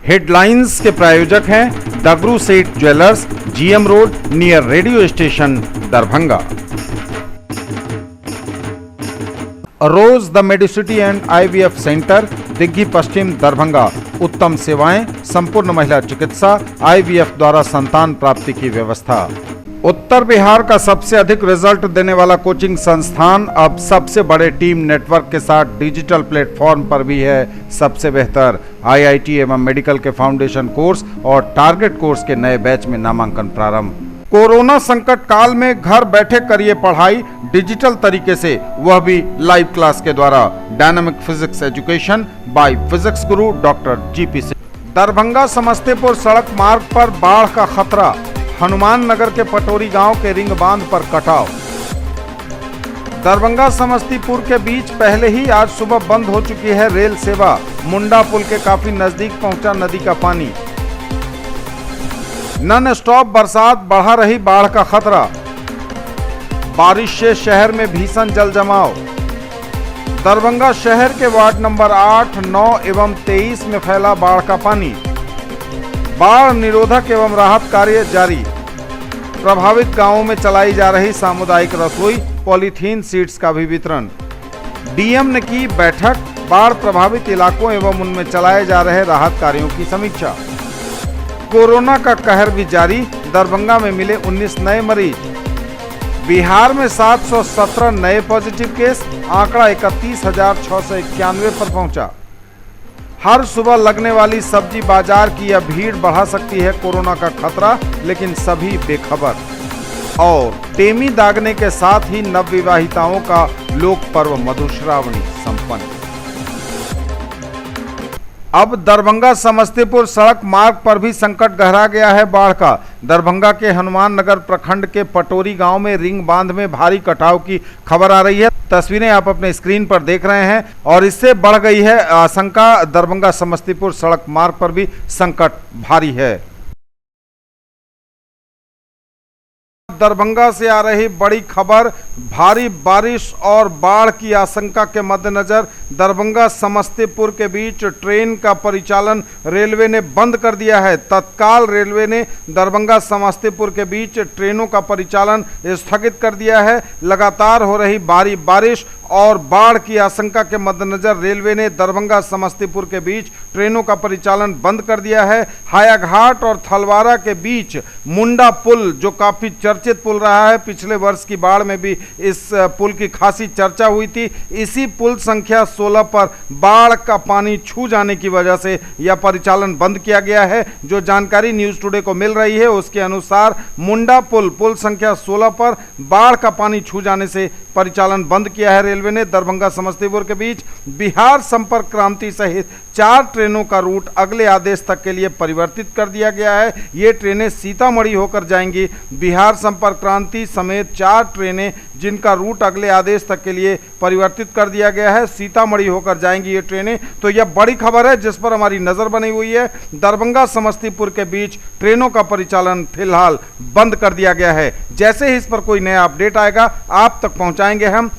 Headlines के प्रायोजक हैं Dagru Seth jewellers, GM road near radio station, Darbhanga. Rose the medicity and IVF centre, Digghi Paschim, Darbhanga. उत्तम सेवाएं, संपूर्ण महिला चिकित्सा, आईवीएफ द्वारा संतान प्राप्ति की व्यवस्था। उत्तर बिहार का सबसे अधिक रिजल्ट देने वाला कोचिंग संस्थान अब सबसे बड़े टीम नेटवर्क के साथ डिजिटल प्लेटफॉर्म पर भी है सबसे बेहतर। आईआईटी एवं मेडिकल के फाउंडेशन कोर्स और टारगेट कोर्स के नए बैच में नामांकन प्रारंभ। कोरोना संकट काल में घर बैठे करिए पढ़ाई डिजिटल तरीके से, वह भी लाइव क्लास के द्वारा। Dynamic physics education by physics Guru doctor GP Singh. Darbhanga Samastipur सड़क मार्ग पर बाढ़ का खतरा, हनुमान नगर के पटोरी गांव के रिंग बांध पर कटाव। दरभंगा समस्तीपुर के बीच पहले ही आज सुबह बंद हो चुकी है रेल सेवा। मुंडा पुल के काफी नजदीक पहुंचा नदी का पानी। नॉन स्टॉप बरसात, बढ़ा रही बाढ़ का खतरा। बारिश से शहर में भीषण जल जमाव। दरभंगा शहर के वार्ड नंबर 8, 9 एवं 23 में फैला बाढ़ का पानी। बाढ़ निरोधक एवं राहत कार्य जारी। प्रभावित गांवों में चलाई जा रही सामुदायिक रसोई, पॉलीथीन सीड्स का भी वितरण। डीएम ने की बैठक, बाढ़ प्रभावित इलाकों एवं उनमें चलाए जा रहे राहत कार्यों की समीक्षा। कोरोना का कहर भी जारी, दरभंगा में मिले 19 नए मरीज। बिहार में 717 नए पॉजिटिव केस, आंकड़ा 31,691 पर पहुंचा। हर सुबह लगने वाली सब्जी बाजार की यह भीड़ बढ़ा सकती है कोरोना का खतरा, लेकिन सभी बेखबर। और टेमी दागने के साथ ही नवविवाहिताओं का लोक पर्व मधुश्रावणी संपन्न। अब दरभंगा समस्तीपुर सड़क मार्ग पर भी संकट गहरा गया है बाढ़ का। दरभंगा के हनुमान नगर प्रखंड के पटोरी गांव में रिंग बांध में भारी कटाव की खबर आ रही है। तस्वीरें आप अपने स्क्रीन पर देख रहे हैं और इससे बढ़ गई है आशंका। दरभंगा समस्तीपुर सड़क मार्ग पर भी संकट भारी है। दरभंगा से आ रही बड़ी खबर, भारी बारिश और बाढ़ की आशंका के मद्देनजर दरभंगा समस्तीपुर के बीच ट्रेन का परिचालन रेलवे ने बंद कर दिया है। तत्काल रेलवे ने दरभंगा समस्तीपुर के बीच ट्रेनों का परिचालन स्थगित कर दिया है। लगातार हो रही भारी बारिश और बाढ़ की आशंका के मद्देनजर रेलवे ने दरभंगा समस्तीपुर के बीच ट्रेनों का परिचालन बंद कर दिया है। हायाघाट और थलवारा के बीच मुंडा पुल, जो काफी चर्चित पुल रहा है, पिछले वर्ष की बाढ़ में भी इस पुल की खासी चर्चा हुई थी। इसी पुल संख्या 16 पर बाढ़ का पानी छू जाने की वजह से यह परिचालन बंद किया गया है। जो जानकारी न्यूज टुडे को मिल रही है उसके अनुसार मुंडा पुल संख्या 16 पर बाढ़ का पानी छू जाने से परिचालन बंद किया है रेलवे ने। दरभंगा समस्तीपुर के बीच बिहार संपर्क क्रांति सहित 4 ट्रेनों का रूट अगले आदेश तक के लिए परिवर्तित कर दिया गया है। ये ट्रेनें सीतामढ़ी होकर जाएंगी। बिहार संपर्क क्रांति समेत 4 ट्रेनें जिनका रूट अगले आदेश तक के लिए परिवर्तित कर दिया गया है, सीतामढ़ी होकर जाएंगी ये ट्रेनें। तो यह बड़ी खबर है जिस पर हमारी नजर बनी हुई है। दरभंगा समस्तीपुर के बीच ट्रेनों का परिचालन फिलहाल बंद कर दिया गया है। जैसे ही इस पर कोई नया अपडेट आएगा आप तक पहुंचाएंगे हम।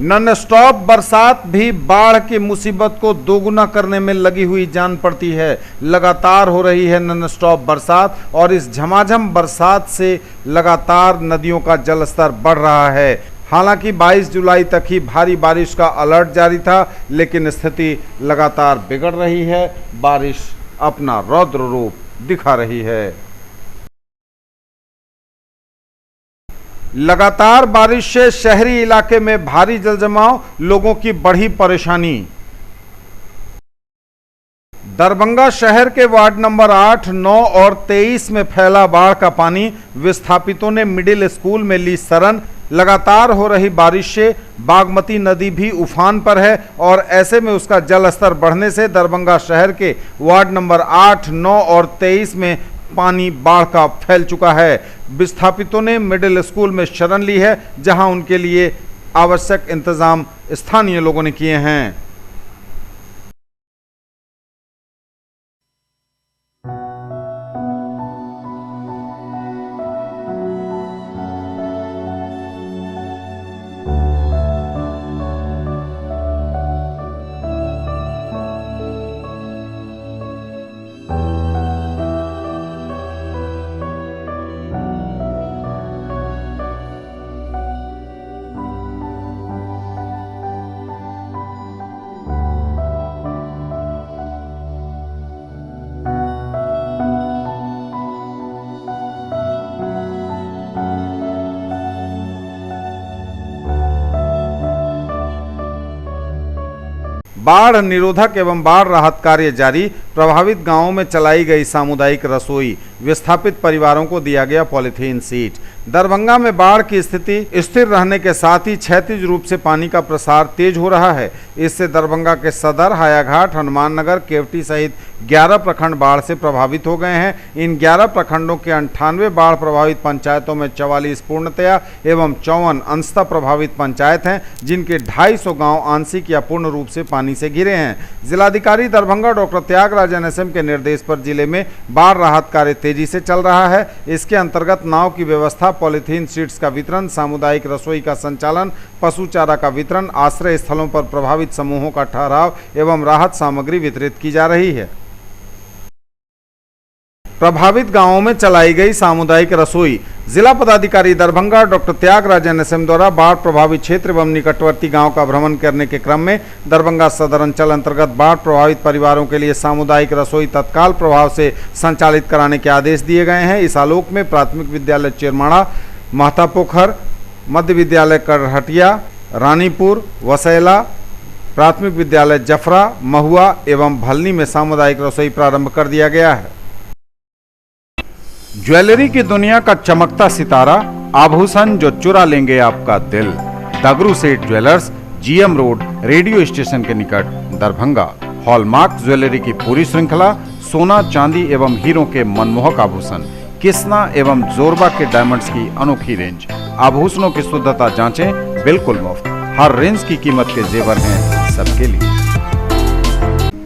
नॉन स्टॉप बरसात भी बाढ़ की मुसीबत को दोगुना करने में लगी हुई जान पड़ती है। लगातार हो रही है नॉन स्टॉप बरसात और इस झमाझम बरसात से लगातार नदियों का जलस्तर बढ़ रहा है। हालांकि 22 जुलाई तक ही भारी बारिश का अलर्ट जारी था, लेकिन स्थिति लगातार बिगड़ रही है। बारिश अपना रौद्र रूप दिखा रही है। लगातार बारिश से शहरी इलाके में भारी जलजमाव, लोगों की बढ़ी परेशानी। दरभंगा शहर के वार्ड नंबर 8, 9 और 23 में फैला बाढ़ का पानी। विस्थापितों ने मिडिल स्कूल में ली शरण। लगातार हो रही बारिश से बागमती नदी भी उफान पर है और ऐसे में उसका जल स्तर बढ़ने से दरभंगा शहर के वार्ड नंबर 8, 9 और 23 में पानी बाढ़ का फैल चुका है। विस्थापितों ने मिडिल स्कूल में शरण ली है, जहां उनके लिए आवश्यक इंतजाम स्थानीय लोगों ने किए हैं। बाढ़ निरोधक एवं बाढ़ राहत कार्य जारी। प्रभावित गांवों में चलाई गई सामुदायिक रसोई। विस्थापित परिवारों को दिया गया पॉलीथीन सीट। दरभंगा में बाढ़ की स्थिति स्थिर रहने के साथ ही क्षैतिज रूप से पानी का प्रसार तेज हो रहा है। इससे दरभंगा के सदर, हायाघाट, हनुमान नगर, केवटी सहित 11 प्रखंड बाढ़ से प्रभावित हो गए हैं। इन 11 प्रखंडों के 98 बाढ़ प्रभावित पंचायतों में 44 पूर्णतया एवं 54 अंशतः प्रभावित पंचायत हैं, जिनके 250 गांव आंशिक या पूर्ण रूप से पानी से घिरे हैं। जिलाधिकारी दरभंगा डॉक्टर त्यागराज NSM के निर्देश पर जिले में बाढ़ राहत कार्य तेजी से चल रहा है। इसके अंतर्गत नाव की व्यवस्था, पॉलीथीन शीट्स का वितरण, सामुदायिक रसोई का संचालन, पशु चारा का वितरण, आश्रय स्थलों पर प्रभावित समूहों का ठहराव एवं राहत सामग्री वितरित की जा रही है। प्रभावित गांवों में चलाई गई सामुदायिक रसोई। जिला पदाधिकारी दरभंगा डॉक्टर त्यागराज NSM द्वारा बाढ़ प्रभावित क्षेत्र एवं निकटवर्ती गांव का भ्रमण करने के क्रम में दरभंगा सदर अंचल अंतर्गत बाढ़ प्रभावित परिवारों के लिए सामुदायिक रसोई तत्काल प्रभाव से संचालित कराने के आदेश दिए गए हैं। इस आलोक में प्राथमिक विद्यालय चिरमाड़ा, महतापोखर, मध्य विद्यालय करहटिया, रानीपुर, वसैला, प्राथमिक विद्यालय जफरा, महुआ एवं भलनी में सामुदायिक रसोई प्रारंभ कर दिया गया है। ज्वेलरी की दुनिया का चमकता सितारा, आभूषण जो चुरा लेंगे आपका दिल। दगरू सेठ jewellers, GM road, radio station के निकट, दरभंगा। हॉलमार्क ज्वेलरी की पूरी श्रृंखला, सोना, चांदी एवं हीरों के मनमोहक आभूषण, किस्ना एवं जोरबा के डायमंड्स की अनोखी रेंज। आभूषणों की शुद्धता जांचें, बिल्कुल मुफ्त। हर रेंज की कीमत के जेवर हैं सबके लिए।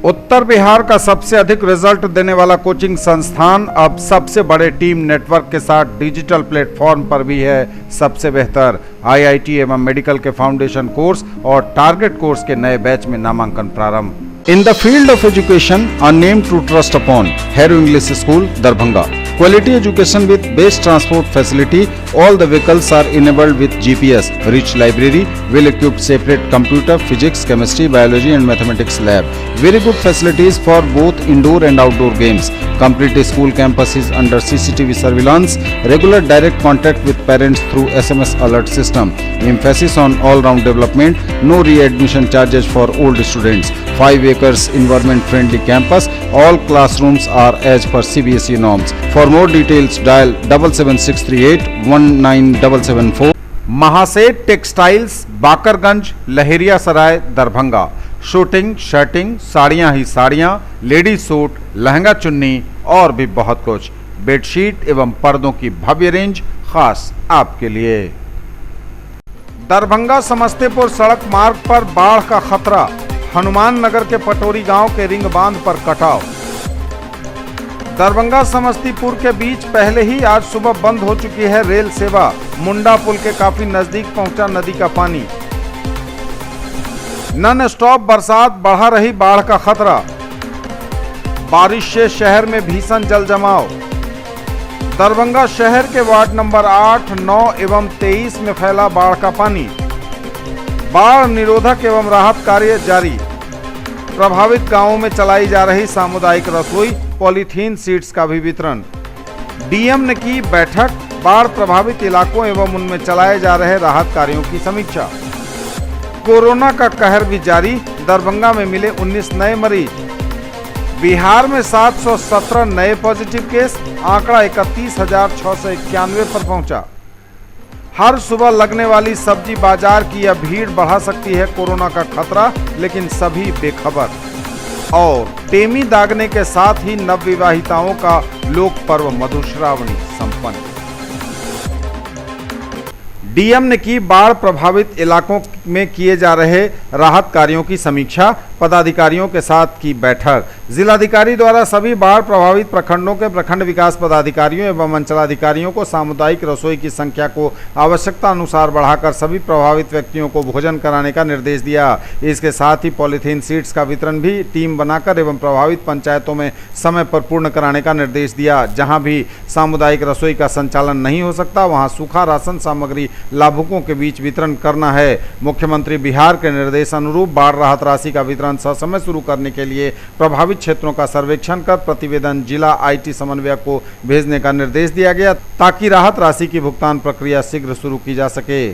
उत्तर बिहार का सबसे अधिक रिजल्ट देने वाला कोचिंग संस्थान अब सबसे बड़े टीम नेटवर्क के साथ डिजिटल प्लेटफॉर्म पर भी है सबसे बेहतर। IIT एवं मेडिकल के फाउंडेशन कोर्स और टारगेट कोर्स के नए बैच में नामांकन प्रारंभ। In the field of education, a name to trust upon, Hero English School, Darbhanga. Quality education with best transport facility. All the vehicles are enabled with GPS. Rich library, well-equipped separate computer, physics, chemistry, biology and mathematics lab. Very good facilities for both indoor and outdoor games. Complete school campus is under CCTV surveillance. Regular direct contact with parents through SMS alert system. Emphasis on all-round development. No readmission charges for old students. 5 acres environment friendly campus. All classrooms are as per CBSE norms. For more details dial 77638 19774। Mahaseth textiles, Bakarganj, Laheriasarai, Darbhanga. Suiting, shirting, साड़ियाँ ही साड़ियाँ, ladies suit, lehenga चुन्नी और भी बहुत कुछ। Bedsheet एवं पर्दों की भव्य रेंज खास आपके लिए। दरभंगा समस्तीपुर सड़क मार्ग पर बाढ़ का खतरा। हनुमान नगर के पटोरी गांव के रिंग बांध पर कटाव। दरभंगा समस्तीपुर के बीच पहले ही आज सुबह बंद हो चुकी है रेल सेवा। मुंडा पुल के काफी नजदीक पहुंचा नदी का पानी। नॉन स्टॉप बरसात, बढ़ा रही बाढ़ का खतरा। बारिश से शहर में भीषण जल जमाव। दरभंगा शहर के वार्ड नंबर 8, 9 एवं 23 में फैला बाढ़ का पानी। बाढ़ निरोधक एवं राहत कार्य जारी। प्रभावित गांवों में चलाई जा रही सामुदायिक रसोई, पॉलीथीन सीट्स का भी वितरण। DM ने की बैठक, बाढ़ प्रभावित इलाकों एवं उनमें चलाए जा रहे राहत कार्यों की समीक्षा। कोरोना का कहर भी जारी। दरभंगा में मिले 19 नए मरीज। बिहार में 717 नए पॉजिटिव केस, आंकड़ा 31,691 पर पहुंचा। हर सुबह लगने वाली सब्जी बाजार की यह भीड़ बढ़ा सकती है कोरोना का खतरा, लेकिन सभी बेखबर। और टेमी दागने के साथ ही नवविवाहिताओं का लोक पर्व मधुश्रावणी संपन्न। DM ने की बाढ़ प्रभावित इलाकों में किए जा रहे राहत कार्यों की समीक्षा। पदाधिकारियों के साथ की बैठक। जिलाधिकारी द्वारा सभी बाढ़ प्रभावित प्रखंडों के प्रखंड विकास पदाधिकारियों एवं अंचलाधिकारियों को सामुदायिक रसोई की संख्या को आवश्यकता अनुसार बढ़ाकर सभी प्रभावित व्यक्तियों को भोजन कराने का निर्देश दिया। इसके साथ ही पॉलीथीन सीट्स का वितरण भी टीम बनाकर एवं प्रभावित पंचायतों में समय पर पूर्ण कराने का निर्देश दिया। जहां भी सामुदायिक रसोई का संचालन नहीं हो सकता, वहां सूखा राशन सामग्री लाभुकों के बीच वितरण करना है। मुख्यमंत्री बिहार के निर्देश अनुरूप बाढ़ राहत राशि का वितरण ससमय शुरू करने के लिए प्रभावित क्षेत्रों का सर्वेक्षण कर प्रतिवेदन जिला IT समन्वयक को भेजने का निर्देश दिया गया, ताकि राहत राशि की भुगतान प्रक्रिया शीघ्र शुरू की जा सके।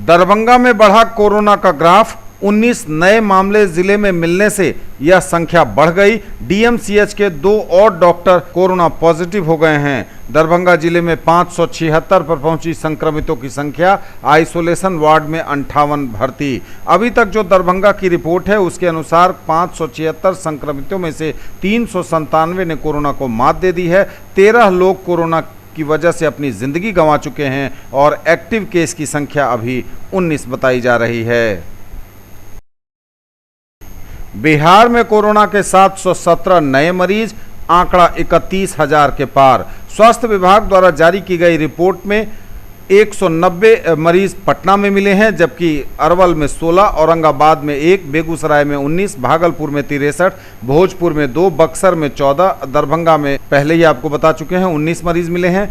दरभंगा में बढ़ा कोरोना का ग्राफ। 19 नए मामले जिले में मिलने से यह संख्या बढ़ गई। डीएमसीएच के 2 और डॉक्टर कोरोना पॉजिटिव हो गए हैं। दरभंगा जिले में 576 पर पहुंची संक्रमितों की संख्या। आइसोलेशन वार्ड में 58 भर्ती। अभी तक जो दरभंगा की रिपोर्ट है उसके अनुसार 576 संक्रमितों में से 397 ने कोरोना को मात दे दी है। 13 लोग कोरोना की वजह से अपनी जिंदगी गंवा चुके हैं और एक्टिव केस की संख्या अभी 19 बताई जा रही है। बिहार में कोरोना के 717 नए मरीज, आंकड़ा 31,000 के पार। स्वास्थ्य विभाग द्वारा जारी की गई रिपोर्ट में 190 मरीज पटना में मिले हैं, जबकि अरवल में 16, औरंगाबाद में 1, बेगूसराय में 19, भागलपुर में 63, भोजपुर में 2, बक्सर में 14, दरभंगा में पहले ही आपको बता चुके हैं 19 मरीज मिले हैं,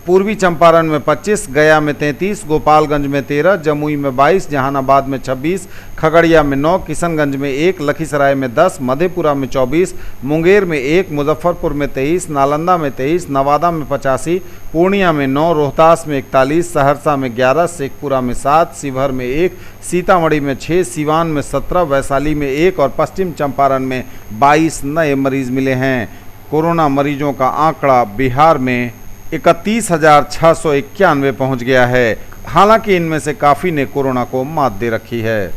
पूर्वी चंपारण में 25, गया में 33, गोपालगंज में 13, जमुई में 22, जहानाबाद में 26, खगड़िया में 9, किशनगंज में 1, लखीसराय में 10, मधेपुरा में 24, मुंगेर में 1, मुजफ्फरपुर में 23, नालंदा में 23, नवादा में 85, पूर्णिया में 9, रोहतास में 41, सहरसा में 11, शेखपुरा में 7, शिवहर में 1, सीतामढ़ी में 6, सिवान में 17, वैशाली में 1 और पश्चिम चंपारण में 22 नए मरीज मिले हैं। कोरोना मरीजों का आंकड़ा बिहार में 31,691 पहुंच गया है। हालांकि इनमें से काफ़ी ने कोरोना को मात दे रखी है।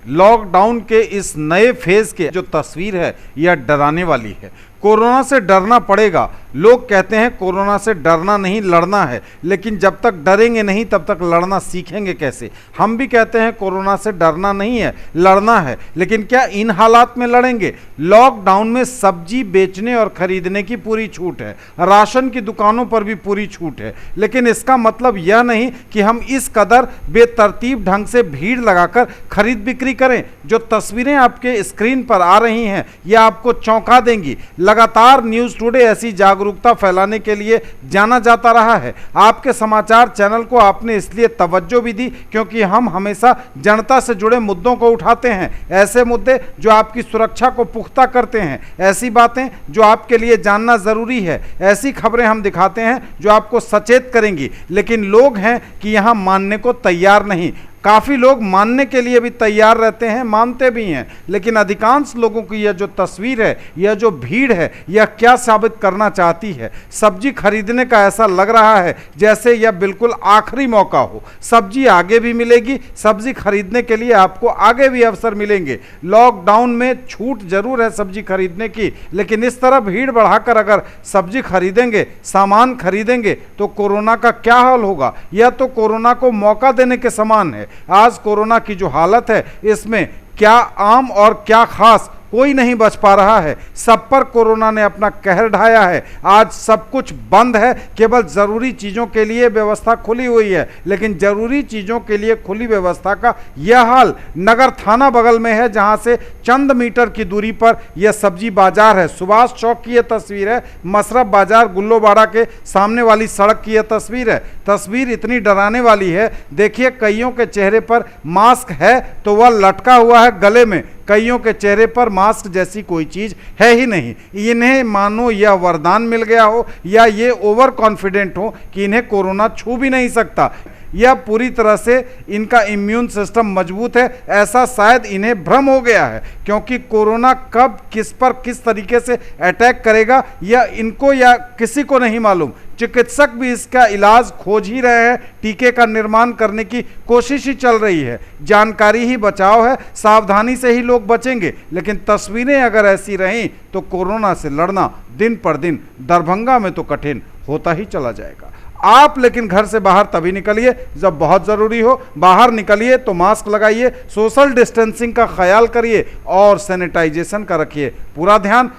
लॉकडाउन के इस नए फेज के जो तस्वीर है यह डराने वाली है। कोरोना से डरना पड़ेगा। लोग कहते हैं कोरोना से डरना नहीं लड़ना है, लेकिन जब तक डरेंगे नहीं तब तक लड़ना सीखेंगे कैसे। हम भी कहते हैं कोरोना से डरना नहीं है लड़ना है, लेकिन क्या इन हालात में लड़ेंगे। लॉकडाउन में सब्जी बेचने और खरीदने की पूरी छूट है, राशन की दुकानों पर भी पूरी छूट है, लेकिन इसका मतलब यह नहीं कि हम इस कदर बेतरतीब ढंग से भीड़ लगाकर खरीद बिक्री करें। जो तस्वीरें आपके स्क्रीन पर आ रही हैं यह आपको चौंका देंगी। लगातार न्यूज़ टुडे ऐसी जागरूकता फैलाने के लिए जाना जाता रहा है। आपके समाचार चैनल को आपने इसलिए तवज्जो भी दी क्योंकि हम हमेशा जनता से जुड़े मुद्दों को उठाते हैं, ऐसे मुद्दे जो आपकी सुरक्षा को पुख्ता करते हैं, ऐसी बातें जो आपके लिए जानना ज़रूरी है, ऐसी खबरें हम दिखाते हैं जो आपको सचेत करेंगी। लेकिन लोग हैं कि यहाँ मानने को तैयार नहीं। काफ़ी लोग मानने के लिए भी तैयार रहते हैं, मानते भी हैं, लेकिन अधिकांश लोगों की यह जो तस्वीर है, यह जो भीड़ है, यह क्या साबित करना चाहती है। सब्जी खरीदने का ऐसा लग रहा है जैसे यह बिल्कुल आखिरी मौका हो। सब्जी आगे भी मिलेगी, सब्जी खरीदने के लिए आपको आगे भी अवसर मिलेंगे। लॉकडाउन में छूट जरूर है सब्जी खरीदने की, लेकिन इस तरह भीड़ बढ़ाकर अगर सब्जी खरीदेंगे, सामान खरीदेंगे तो कोरोना का क्या हाल होगा। यह तो कोरोना को मौका देने के समान है। आज कोरोना की जो हालत है इसमें क्या आम और क्या खास कोई नहीं बच पा रहा है। सब पर कोरोना ने अपना कहर ढाया है। आज सब कुछ बंद है, केवल ज़रूरी चीज़ों के लिए व्यवस्था खुली हुई है, लेकिन ज़रूरी चीज़ों के लिए खुली व्यवस्था का यह हाल नगर थाना बगल में है, जहां से चंद मीटर की दूरी पर यह सब्जी बाजार है। सुभाष चौक की यह तस्वीर है, मशरफ बाजार गुल्लोबाड़ा के सामने वाली सड़क की यह तस्वीर है। तस्वीर इतनी डराने वाली है, देखिए कईयों के चेहरे पर मास्क है तो वह लटका हुआ है गले में, कईयों के चेहरे पर मास्क जैसी कोई चीज है ही नहीं। इन्हें मानो यह वरदान मिल गया हो या ये ओवर कॉन्फिडेंट हो कि इन्हें कोरोना छू भी नहीं सकता। यह पूरी तरह से इनका इम्यून सिस्टम मजबूत है, ऐसा शायद इन्हें भ्रम हो गया है, क्योंकि कोरोना कब किस पर किस तरीके से अटैक करेगा यह इनको या किसी को नहीं मालूम। चिकित्सक भी इसका इलाज खोज ही रहे हैं, टीके का निर्माण करने की कोशिश ही चल रही है। जानकारी ही बचाव है, सावधानी से ही लोग बचेंगे, लेकिन तस्वीरें अगर ऐसी रहीं तो कोरोना से लड़ना दिन पर दिन दरभंगा में तो कठिन होता ही चला जाएगा। आप लेकिन घर से बाहर तभी निकलिए जब बहुत ज़रूरी हो। बाहर निकलिए तो मास्क लगाइए, सोशल डिस्टेंसिंग का ख्याल करिए और सैनिटाइजेशन का रखिए पूरा ध्यान।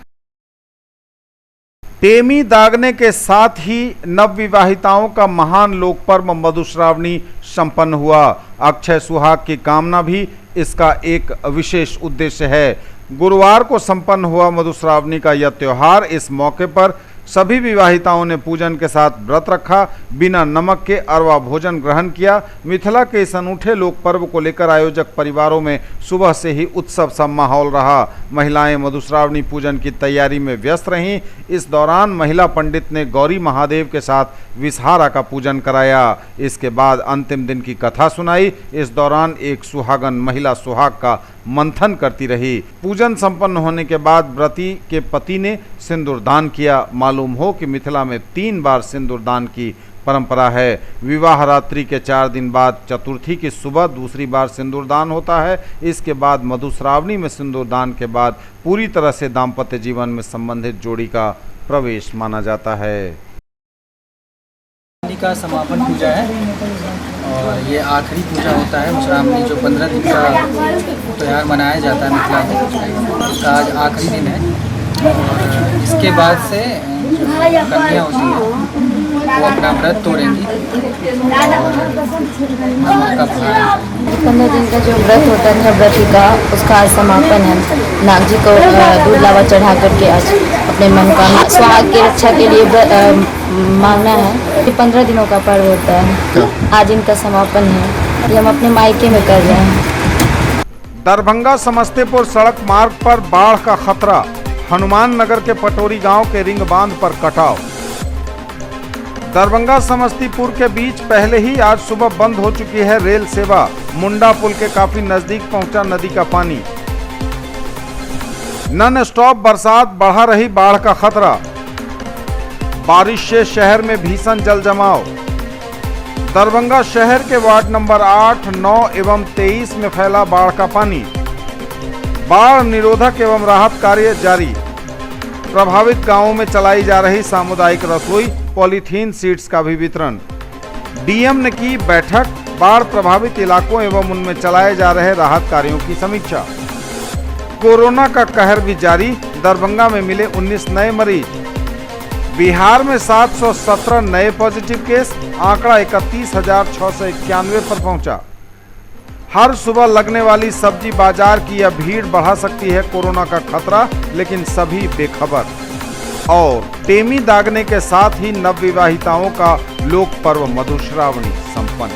टेमी दागने के साथ ही नवविवाहिताओं का महान लोक पर्व मधुश्रावणी संपन्न हुआ। अक्षय सुहाग की कामना भी इसका एक विशेष उद्देश्य है। गुरुवार को संपन्न हुआ मधुश्रावणी का यह त्यौहार, इस मौके पर सभी विवाहिताओं ने पूजन के साथ व्रत रखा, बिना नमक के अरवा भोजन ग्रहण किया। मिथिला के इस अनूठे लोक पर्व को लेकर आयोजक परिवारों में सुबह से ही उत्सव सा माहौल रहा। महिलाएं मधुश्रावणी पूजन की तैयारी में व्यस्त रहीं। इस दौरान महिला पंडित ने गौरी महादेव के साथ विषहारा का पूजन कराया। इसके बाद अंतिम दिन की कथा सुनाई। इस दौरान एक सुहागन महिला सुहाग का मंथन करती रही। पूजन संपन्न होने के बाद व्रती के पति ने सिंदूरदान किया। मालूम हो कि मिथिला में 3 बार सिंदूरदान की परंपरा है। विवाह रात्रि के 4 दिन बाद चतुर्थी की सुबह दूसरी बार सिंदूरदान होता है। इसके बाद मधुश्रावणी में सिंदूरदान के बाद पूरी तरह से दाम्पत्य जीवन में संबंधित जोड़ी का प्रवेश माना जाता है। का समापन पूजा है और ये आखिरी पूजा होता है मधुश्रावणी, जो 15 दिन का त्यौहार मनाया जाता है मिथिला में। उसका आज आखिरी दिन है और इसके बाद से जो कन्या होती है वो अपना व्रत तोड़ेंगी और 15 दिन का जो व्रत होता था व्रती का, उसका आज समापन है। नाग जी को दूध लावा चढ़ा करके आज अपने मनोकामना सुहाग की रक्षा के लिए मांगना है। ये 15 दिनों का पर्व होता है। आज इनका समापन है। ये हम अपने मायके में कर रहे हैं। दरभंगा समस्तीपुर सड़क मार्ग पर बाढ़ का खतरा। हनुमान नगर के पटोरी गांव के रिंग बांध पर कटाव। दरभंगा समस्तीपुर के बीच पहले ही आज सुबह बंद हो चुकी है रेल सेवा। मुंडा पुल के काफी नजदीक पहुंचा नदी का पानी। नॉन स्टॉप बरसात, बढ़ा रही बाढ़ का खतरा। बारिश से शहर में भीषण जल जमाव। दरभंगा शहर के वार्ड नंबर 8, 9 एवं 23 में फैला बाढ़ का पानी। बाढ़ निरोधक एवं राहत कार्य जारी। प्रभावित गांवों में चलाई जा रही सामुदायिक रसोई, पॉलीथीन सीट्स का भी वितरण। डीएम ने की बैठक। बाढ़ प्रभावित इलाकों एवं उनमें चलाए जा रहे राहत कार्यों की समीक्षा। कोरोना का कहर भी जारी। दरभंगा में मिले 19 नए मरीज। बिहार में 717 नए पॉजिटिव केस। आंकड़ा 31,691 पर पहुंचा। हर सुबह लगने वाली सब्जी बाजार की यह भीड़ बढ़ा सकती है कोरोना का खतरा, लेकिन सभी बेखबर। और टेमी दागने के साथ ही नवविवाहिताओं का लोक पर्व मधुश्रावणी संपन्न।